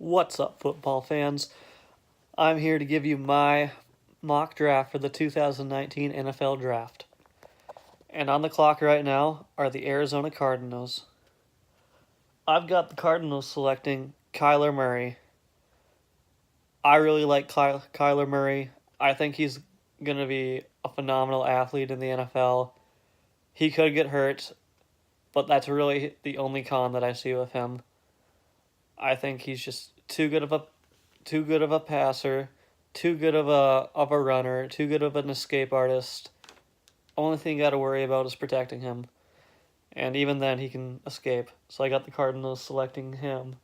What's up, football fans? I'm here to give you my mock draft for the 2019 NFL Draft. And on the clock right now are the Arizona Cardinals. I've got the Cardinals selecting Kyler Murray. I really like Kyler Murray. I think he's going to be a phenomenal athlete in the NFL. He could get hurt, but that's really the only con that I see with him. I think he's just too good of a passer, too good of a runner, too good of an escape artist. Only thing you got to worry about is protecting him, and even then he can escape. So I got the Cardinals selecting him,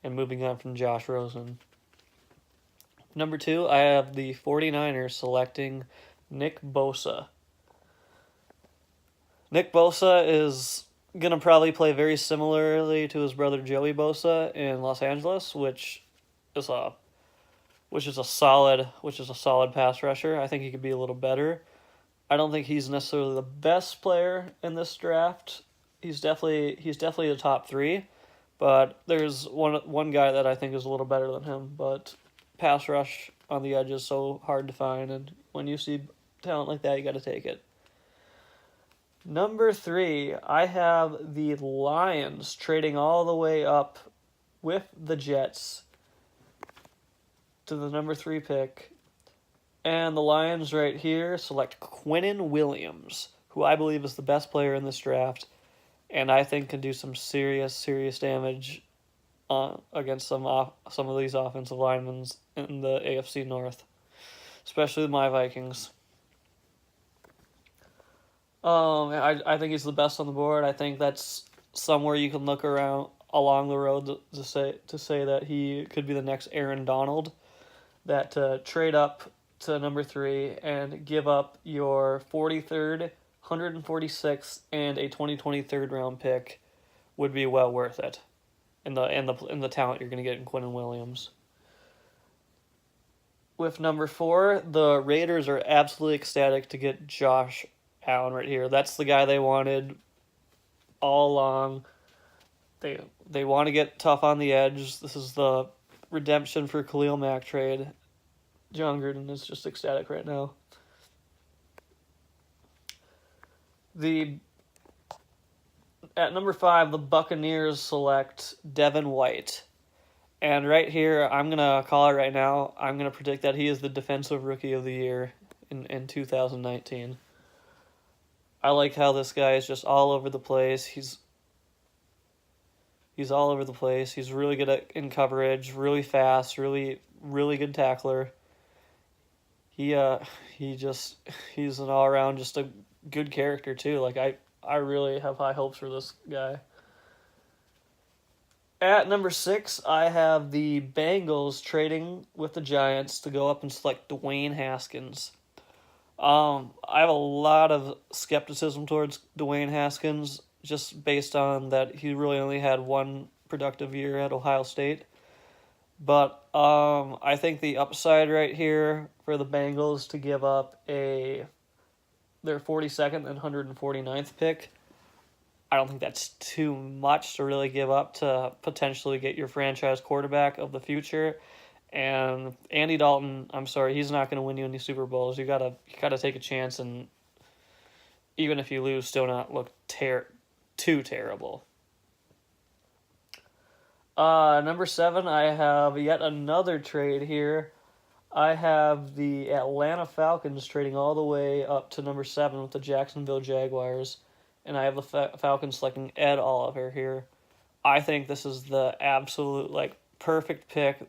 and moving on from Josh Rosen. Number 2, I have the 49ers selecting Nick Bosa. Nick Bosa is gonna probably play very similarly to his brother Joey Bosa in Los Angeles, which is a solid pass rusher. I think he could be a little better. I don't think he's necessarily the best player in this draft. He's definitely the top 3, but there's one guy that I think is a little better than him. But pass rush on the edge is so hard to find, and when you see talent like that, you got to take it. Number 3, I have the Lions trading all the way up with the Jets to the number 3 pick. And the Lions right here select Quinnen Williams, who I believe is the best player in this draft, and I think can do some serious damage against some of these offensive linemen in the AFC North, especially my Vikings. I think he's the best on the board. I think that's somewhere you can look around along the road to say that he could be the next Aaron Donald. That trade up to number 3 and give up your 43rd, 146th, and a 2020 third round pick would be well worth it. In the talent you're going to get in Quinnen Williams. With number 4, the Raiders are absolutely ecstatic to get Josh Allen right here. That's the guy they wanted all along. They want to get tough on the edge. This is the redemption for Khalil Mack trade. John Gruden is just ecstatic right now. At number 5, the Buccaneers select Devin White. And right here, I'm going to call it right now. I'm going to predict that he is the Defensive Rookie of the Year in 2019. I like how this guy is just all over the place. He's all over the place. He's really good in coverage, really fast, really good tackler. He's an all around just a good character too. Like I really have high hopes for this guy. At number 6, I have the Bengals trading with the Giants to go up and select Dwayne Haskins. I have a lot of skepticism towards Dwayne Haskins just based on that he really only had one productive year at Ohio State. But I think the upside right here for the Bengals to give up their 42nd and 149th pick, I don't think that's too much to really give up to potentially get your franchise quarterback of the future. And Andy Dalton, I'm sorry, he's not going to win you any Super Bowls. You gotta take a chance, and even if you lose, still not look too terrible. Number 7, I have yet another trade here. I have the Atlanta Falcons trading all the way up to number 7 with the Jacksonville Jaguars, and I have the Falcons selecting Ed Oliver here. I think this is the absolute perfect pick,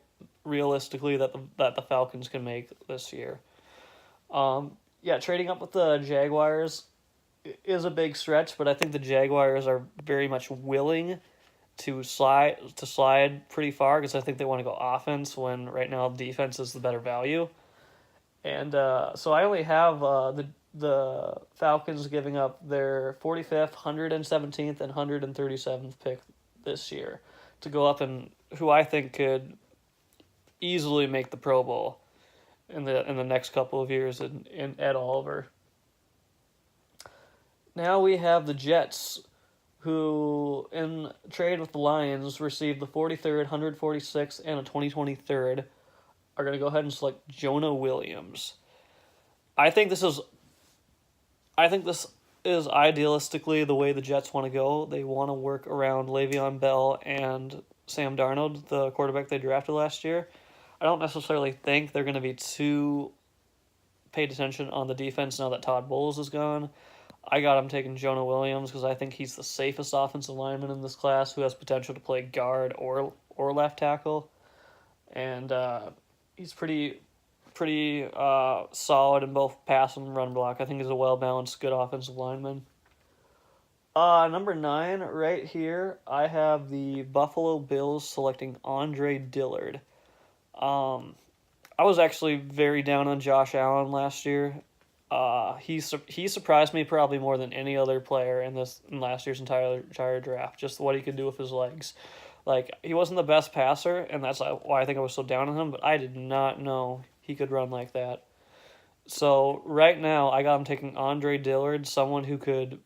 realistically, that the Falcons can make this year. Trading up with the Jaguars is a big stretch, but I think the Jaguars are very much willing to slide pretty far because I think they want to go offense when right now defense is the better value. And so I only have the Falcons giving up their 45th, 117th, and 137th pick this year to go up and who I think could easily make the Pro Bowl in the next couple of years in Ed Oliver. Now we have the Jets, who in trade with the Lions received the 43rd, 146th, and a 2023rd, are going to go ahead and select Jonah Williams. I think this is idealistically the way the Jets want to go. They want to work around Le'Veon Bell and Sam Darnold, the quarterback they drafted last year. I don't necessarily think they're going to be too paid attention on the defense now that Todd Bowles is gone. I got him taking Jonah Williams because I think he's the safest offensive lineman in this class who has potential to play guard or left tackle. And he's pretty solid in both pass and run block. I think he's a well-balanced, good offensive lineman. Number 9, right here, I have the Buffalo Bills selecting Andre Dillard. I was actually very down on Josh Allen last year. He surprised me probably more than any other player in last year's entire draft. Just what he could do with his legs. Like, he wasn't the best passer, and that's why I think I was so down on him, but I did not know he could run like that. So right now, I got him taking Andre Dillard, someone who could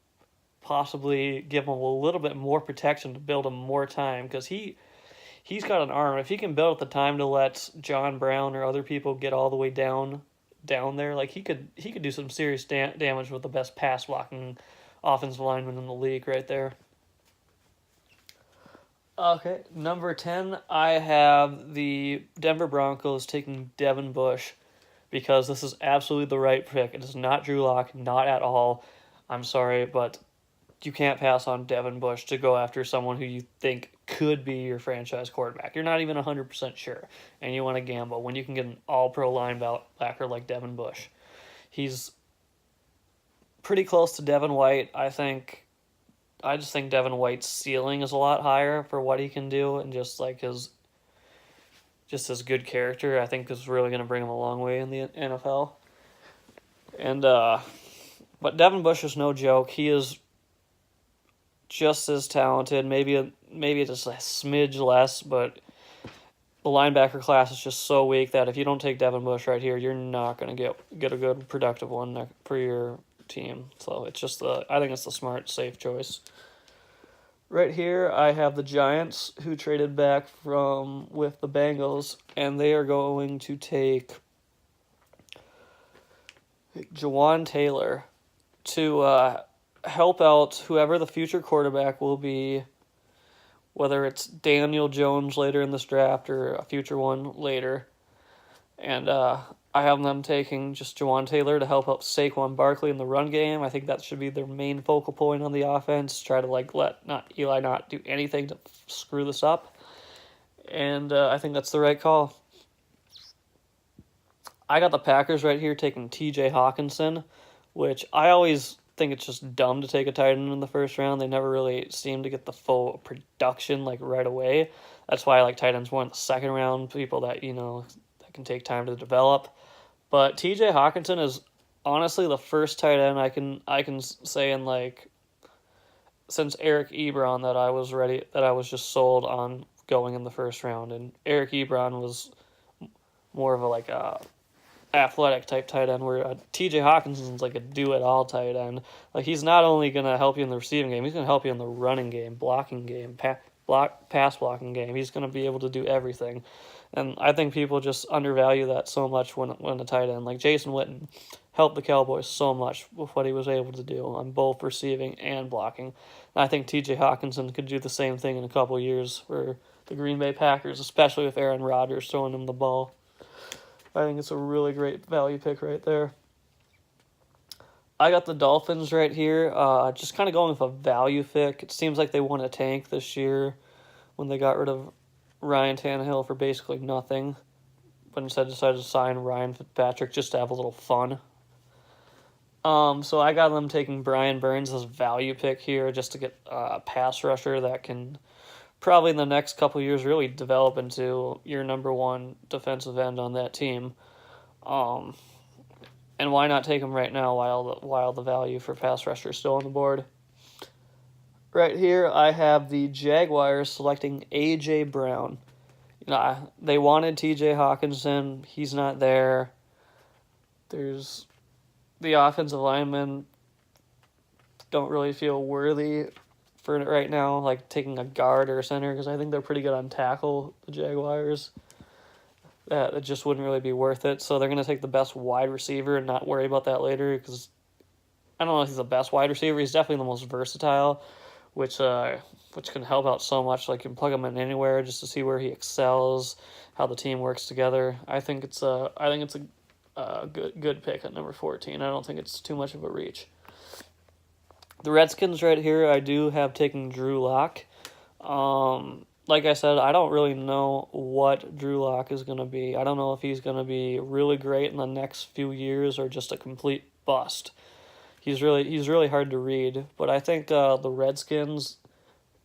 possibly give him a little bit more protection to build him more time, because he's got an arm. If he can build up the time to let John Brown or other people get all the way down there, like he could do some serious damage with the best pass blocking offensive lineman in the league right there. Okay, number 10, I have the Denver Broncos taking Devin Bush because this is absolutely the right pick. It is not Drew Lock, not at all. I'm sorry, but you can't pass on Devin Bush to go after someone who you think could be your franchise quarterback. You're not even 100% sure, and you want to gamble when you can get an all-pro linebacker like Devin Bush. He's pretty close to Devin White, I think. I just think Devin White's ceiling is a lot higher for what he can do, and just his good character, I think, is really going to bring him a long way in the NFL. And but Devin Bush is no joke. He is just as talented, maybe just a smidge less, but the linebacker class is just so weak that if you don't take Devin Bush right here, you're not going to get a good productive one for your team. So it's just I think it's the smart, safe choice. Right here, I have the Giants, who traded back with the Bengals, and they are going to take Jawan Taylor to help out whoever the future quarterback will be, whether it's Daniel Jones later in this draft or a future one later. And I have them taking just Jawan Taylor to help out Saquon Barkley in the run game. I think that should be their main focal point on the offense. Try to let Eli not do anything to screw this up. And I think that's the right call. I got the Packers right here taking T.J. Hawkinson, which I always think it's just dumb to take a tight end in the first round. They never really seem to get the full production right away. That's why I like tight ends more in the second round, people that that can take time to develop. But T.J. Hawkinson is honestly the first tight end I can say in since Eric Ebron that I was just sold on going in the first round. And Eric Ebron was more of a athletic type tight end, where T.J. Hawkinson's like a do-it-all tight end. He's not only going to help you in the receiving game, he's going to help you in the running game, blocking game, pass blocking game. He's going to be able to do everything. And I think people just undervalue that so much when a tight end. Like Jason Witten helped the Cowboys so much with what he was able to do on both receiving and blocking. And I think T.J. Hawkinson could do the same thing in a couple of years for the Green Bay Packers, especially with Aaron Rodgers throwing him the ball. I think it's a really great value pick right there. I got the Dolphins right here, just kind of going with a value pick. It seems like they won a tank this year when they got rid of Ryan Tannehill for basically nothing, but instead decided to sign Ryan Fitzpatrick just to have a little fun. So I got them taking Brian Burns as value pick here just to get a pass rusher that can probably in the next couple of years really develop into your number one defensive end on that team. And why not take him right now while the value for pass rusher is still on the board? Right here, I have the Jaguars selecting A.J. Brown. They wanted T.J. Hawkinson. He's not there. There's the offensive linemen don't really feel worthy for right now, like taking a guard or a center, because I think they're pretty good on tackle, the Jaguars. It just wouldn't really be worth it. So they're going to take the best wide receiver and not worry about that later, because I don't know if he's the best wide receiver. He's definitely the most versatile, which can help out so much. Like you can plug him in anywhere just to see where he excels, how the team works together. I think it's a good pick at number 14. I don't think it's too much of a reach. The Redskins right here, I do have taken Drew Lock. Like I said, I don't really know what Drew Lock is going to be. I don't know if he's going to be really great in the next few years or just a complete bust. He's really hard to read, but I think the Redskins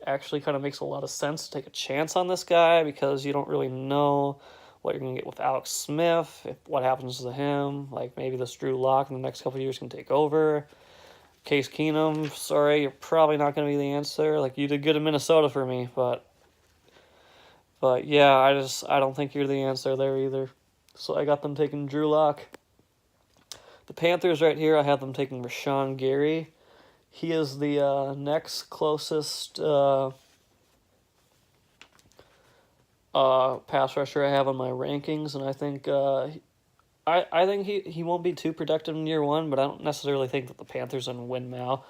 actually kind of makes a lot of sense to take a chance on this guy because you don't really know what you're going to get with Alex Smith, what happens to him. Like maybe this Drew Lock in the next couple of years can take over. Case Keenum, sorry, you're probably not going to be the answer. Like you did good in Minnesota for me, but yeah, I don't think you're the answer there either. So I got them taking Drew Lock. The Panthers right here, I have them taking Rashawn Gary. He is the next closest pass rusher I have on my rankings, and I think I think he won't be too productive in year one, but I don't necessarily think that the Panthers are in win now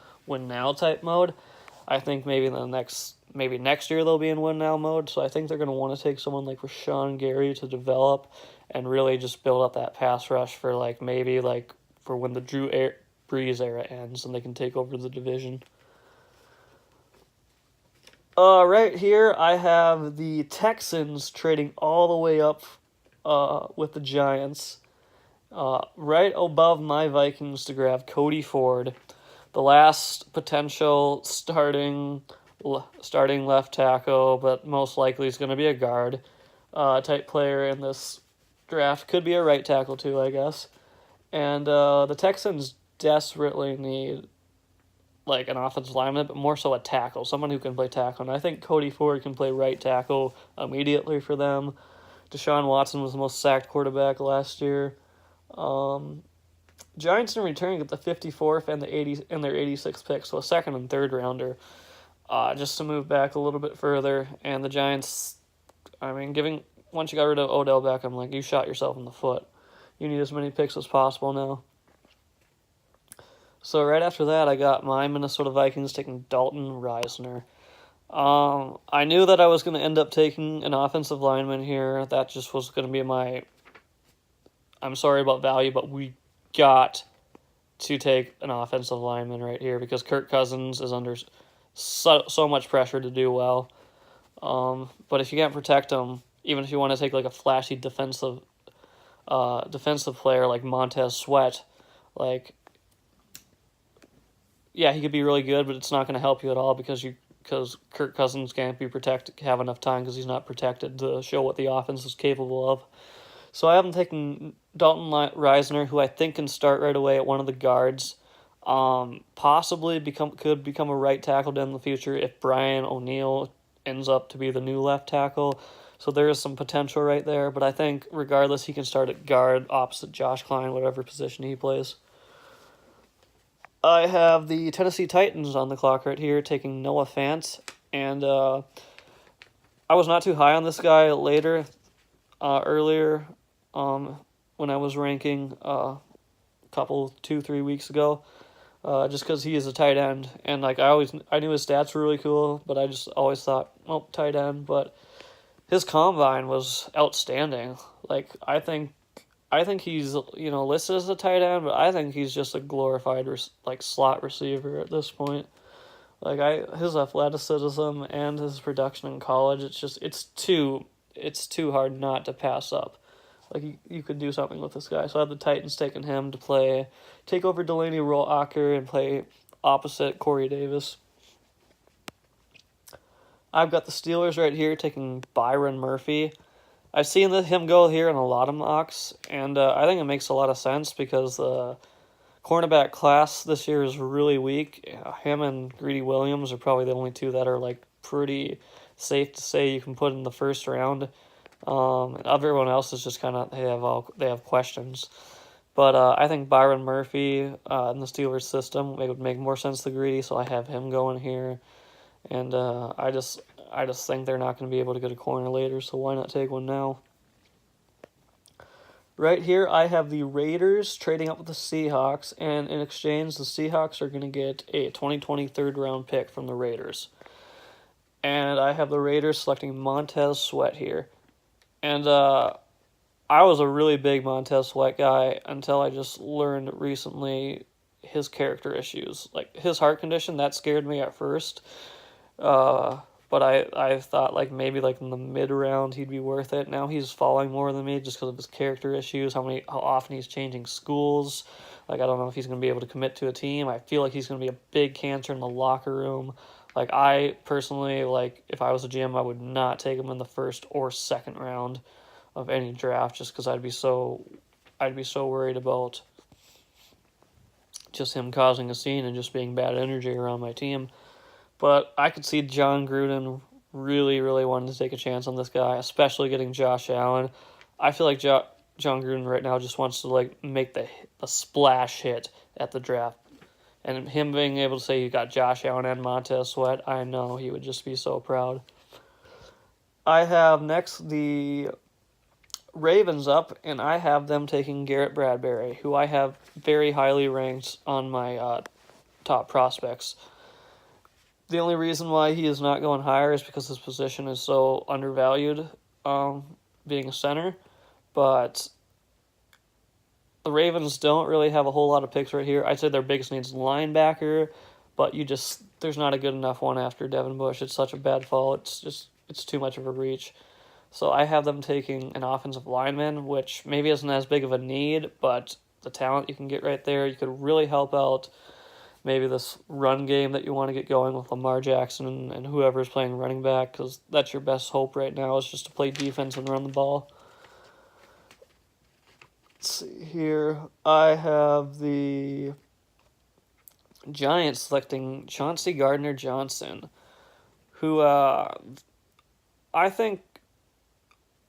type mode. I think maybe next year they'll be in win now mode. So I think they're going to want to take someone like Rashawn Gary to develop and really just build up that pass rush for for when the Drew Brees era ends and they can take over the division. Right here I have the Texans trading all the way up with the Giants. Right above my Vikings to grab Cody Ford, the last potential starting left tackle, but most likely is going to be a guard type player in this draft. Could be a right tackle too, I guess. And the Texans desperately need like an offensive lineman, but more so a tackle, someone who can play tackle. And I think Cody Ford can play right tackle immediately for them. Deshaun Watson was the most sacked quarterback last year. Giants in return get the 54th and their 86th pick, so a second and third rounder, just to move back a little bit further. And the Giants, once you got rid of Odell Beckham, like you shot yourself in the foot. You need as many picks as possible now. So right after that, I got my Minnesota Vikings taking Dalton Risner. I knew that I was going to end up taking an offensive lineman here. That just was going to be my... I'm sorry about value, but we got to take an offensive lineman right here because Kirk Cousins is under so much pressure to do well. But if you can't protect him, even if you want to take like a flashy defensive player like Montez Sweat, he could be really good, but it's not going to help you at all because Kirk Cousins can't have enough time because he's not protected to show what the offense is capable of. So I haven't taken Dalton Risner, who I think can start right away at one of the guards. Possibly could become a right tackle down in the future if Brian O'Neill ends up to be the new left tackle. So there is some potential right there, but I think regardless he can start at guard opposite Josh Klein, whatever position he plays. I have the Tennessee Titans on the clock right here, taking Noah Fant, and I was not too high on this guy earlier when I was ranking 2-3 weeks ago, just because he is a tight end, and I knew his stats were really cool, but I just always thought, tight end, but his combine was outstanding. I think he's listed as a tight end, but I think he's just a glorified slot receiver at this point. His athleticism and his production in college, it's too hard not to pass up. You could do something with this guy. So I have the Titans taking him to take over Delaney Rollacker and play opposite Corey Davis. I've got the Steelers right here taking Byron Murphy. I've seen him go here in a lot of mocks, and I think it makes a lot of sense because the cornerback class this year is really weak. Him and Greedy Williams are probably the only two that are pretty safe to say you can put in the first round. And everyone else is just kind of they have questions. But I think Byron Murphy in the Steelers system, it would make more sense to Greedy, so I have him going here. and I just think they're not going to be able to get a corner later, so why not take one now? Right here, I have the Raiders trading up with the Seahawks, and in exchange, the Seahawks are going to get a 2020 third-round pick from the Raiders. And I have the Raiders selecting Montez Sweat here. And I was a really big Montez Sweat guy until I just learned recently his character issues. Like, his heart condition, that scared me at first. But I thought like maybe like in the mid round he'd be worth it. Now he's falling more than me just because of his character issues, how often he's changing schools. Like I don't know if he's gonna be able to commit to a team. I feel like he's gonna be a big cancer in the locker room. Like I personally like if I was a GM I would not take him in the first or second round of any draft just because I'd be so worried about just him causing a scene and just being bad energy around my team. But I could see John Gruden really, really wanting to take a chance on this guy, especially getting Josh Allen. I feel like John Gruden right now just wants to like make the splash hit at the draft. And him being able to say he got Josh Allen and Montez Sweat, I know he would just be so proud. I have next the Ravens up, and I have them taking Garrett Bradbury, who I have very highly ranked on my top prospects. The only reason why he is not going higher is because his position is so undervalued, being a center. But the Ravens don't really have a whole lot of picks right here. I'd say their biggest need is linebacker, but there's not a good enough one after Devin Bush. It's such a bad fall. It's too much of a reach. So I have them taking an offensive lineman, which maybe isn't as big of a need, but the talent you can get right there, you could really help out maybe this run game that you want to get going with Lamar Jackson and whoever's playing running back, because that's your best hope right now is just to play defense and run the ball. Let's see here. I have the Giants selecting Chauncey Gardner-Johnson, who I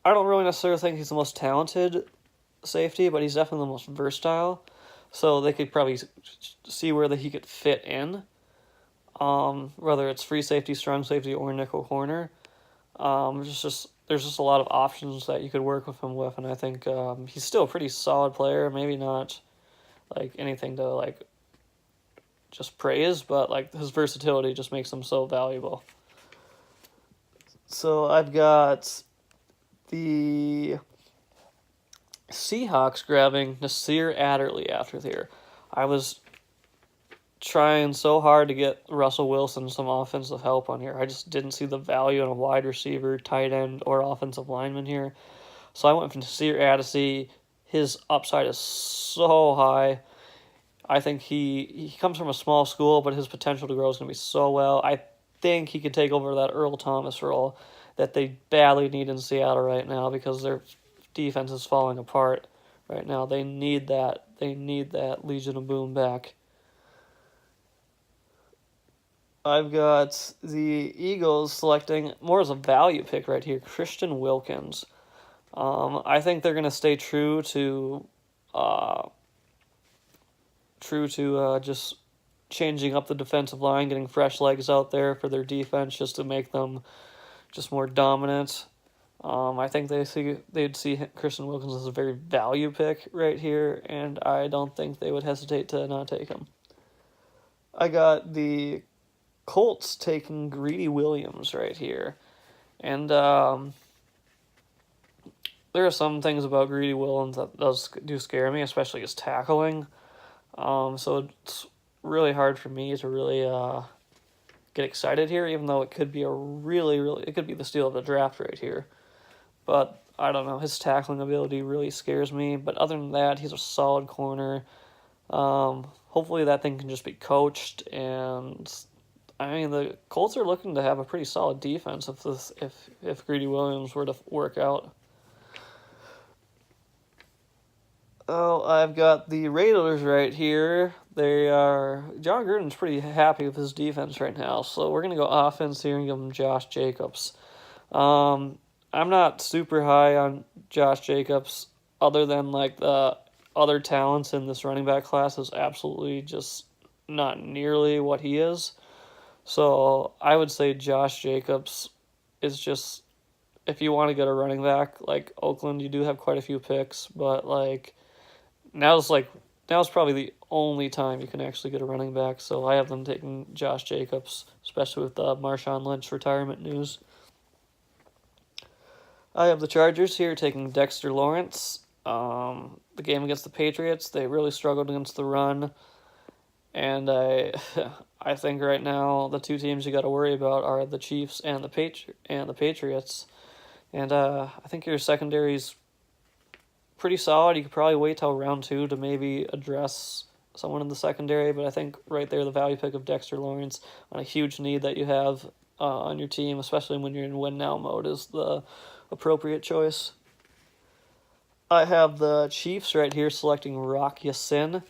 don't really necessarily think he's the most talented safety, but he's definitely the most versatile. So they could probably see where he could fit in, whether it's free safety, strong safety, or nickel corner. There's just a lot of options that you could work with him with, and I think he's still a pretty solid player. Maybe not like anything to like just praise, but like his versatility just makes him so valuable. So I've got the Seahawks grabbing Nasir Adderley after here. I was trying so hard to get Russell Wilson some offensive help on here. I just didn't see the value in a wide receiver, tight end, or offensive lineman here. So I went for Nasir Adderley. His upside is so high. I think he comes from a small school, but his potential to grow is going to be so well. I think he could take over that Earl Thomas role that they badly need in Seattle right now because their defense is falling apart right now. They need that. They need that Legion of Boom back. I've got the Eagles selecting more as a value pick right here, Christian Wilkins. I think they're going to stay true to just changing up the defensive line, getting fresh legs out there for their defense just to make them just more dominant. I think they'd see Christian Wilkins as a very value pick right here, and I don't think they would hesitate to not take him. I got the Colts taking Greedy Williams right here, and there are some things about Greedy Williams that do scare me, especially his tackling. So it's really hard for me to really get excited here, even though it could be it could be the steal of the draft right here. But I don't know, his tackling ability really scares me. But other than that, he's a solid corner. Hopefully that thing can just be coached, and I mean the Colts are looking to have a pretty solid defense if Greedy Williams were to work out. Oh, I've got the Raiders right here. John Gruden's pretty happy with his defense right now, so we're gonna go offense here and give him Josh Jacobs. I'm not super high on Josh Jacobs, other than like the other talents in this running back class is absolutely just not nearly what he is. So I would say Josh Jacobs is just, if you want to get a running back like Oakland, you do have quite a few picks, but now's like now's probably the only time you can actually get a running back. So I have them taking Josh Jacobs, especially with the Marshawn Lynch retirement news. I have the Chargers here taking Dexter Lawrence. The game against the Patriots, they really struggled against the run, and I think right now the two teams you got to worry about are the Chiefs and the Patriots, and I think your secondary's pretty solid. You could probably wait till round 2 to maybe address someone in the secondary, but I think right there the value pick of Dexter Lawrence on a huge need that you have on your team, especially when you're in win now mode, is the appropriate choice. I have the Chiefs right here selecting Rock Ya-Sin.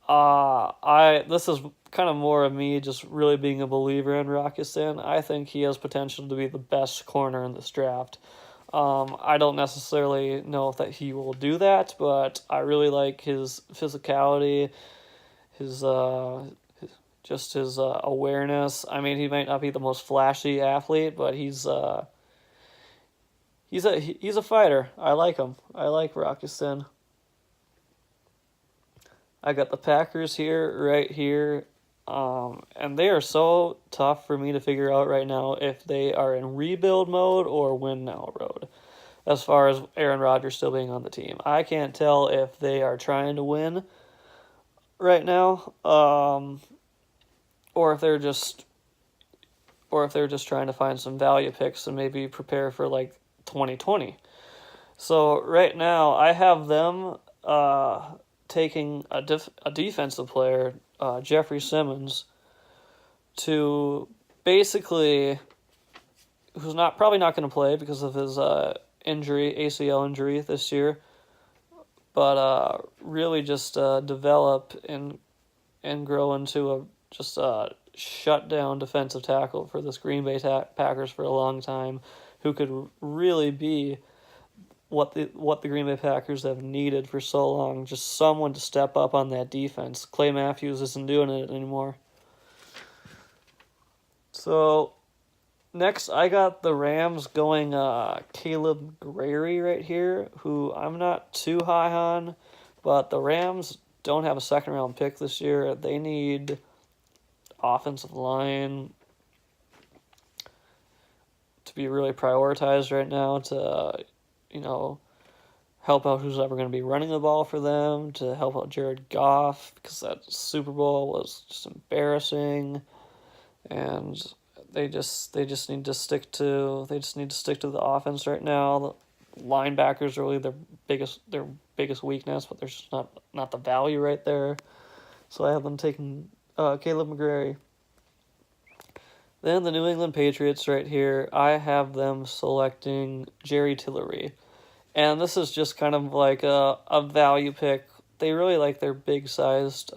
This is kind of more of me just really being a believer in Rock Ya-Sin. I think he has potential to be the best corner in this draft. I don't necessarily know if that he will do that, but I really like his physicality, his awareness. I mean, he might not be the most flashy athlete, but he's a fighter. I like him. I like Rock Ya-Sin. I got the Packers here, right here, and they are so tough for me to figure out right now if they are in rebuild mode or win now mode. As far as Aaron Rodgers still being on the team, I can't tell if they are trying to win right now, or if they're just trying to find some value picks and maybe prepare for like 2020. So right now I have them taking a defensive player, Jeffrey Simmons, to basically, who's probably not going to play because of his ACL injury this year, but really just develop and grow into a shutdown defensive tackle for this Green Bay Packers for a long time, who could really be what the Green Bay Packers have needed for so long. Just someone to step up on that defense. Clay Matthews isn't doing it anymore. So next, I got the Rams going Caleb Guerrero right here, who I'm not too high on, but the Rams don't have a second-round pick this year. They need offensive line to be really prioritized right now to, help out who's ever going to be running the ball for them, to help out Jared Goff, because that Super Bowl was just embarrassing, and they just need to stick to the offense right now. The linebackers are really their biggest weakness, but there's just not the value right there. So I have them taking Caleb McGrary. Then the New England Patriots right here, I have them selecting Jerry Tillery. And this is just kind of like a value pick. They really like their big-sized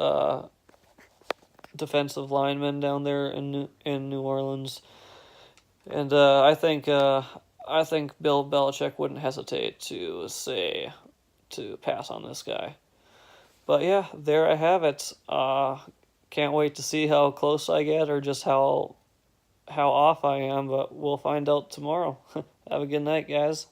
defensive linemen down there in New Orleans. And I think Bill Belichick wouldn't hesitate to pass on this guy. But yeah, there I have it. Can't wait to see how close I get or just how off I am, but we'll find out tomorrow. Have a good night, guys.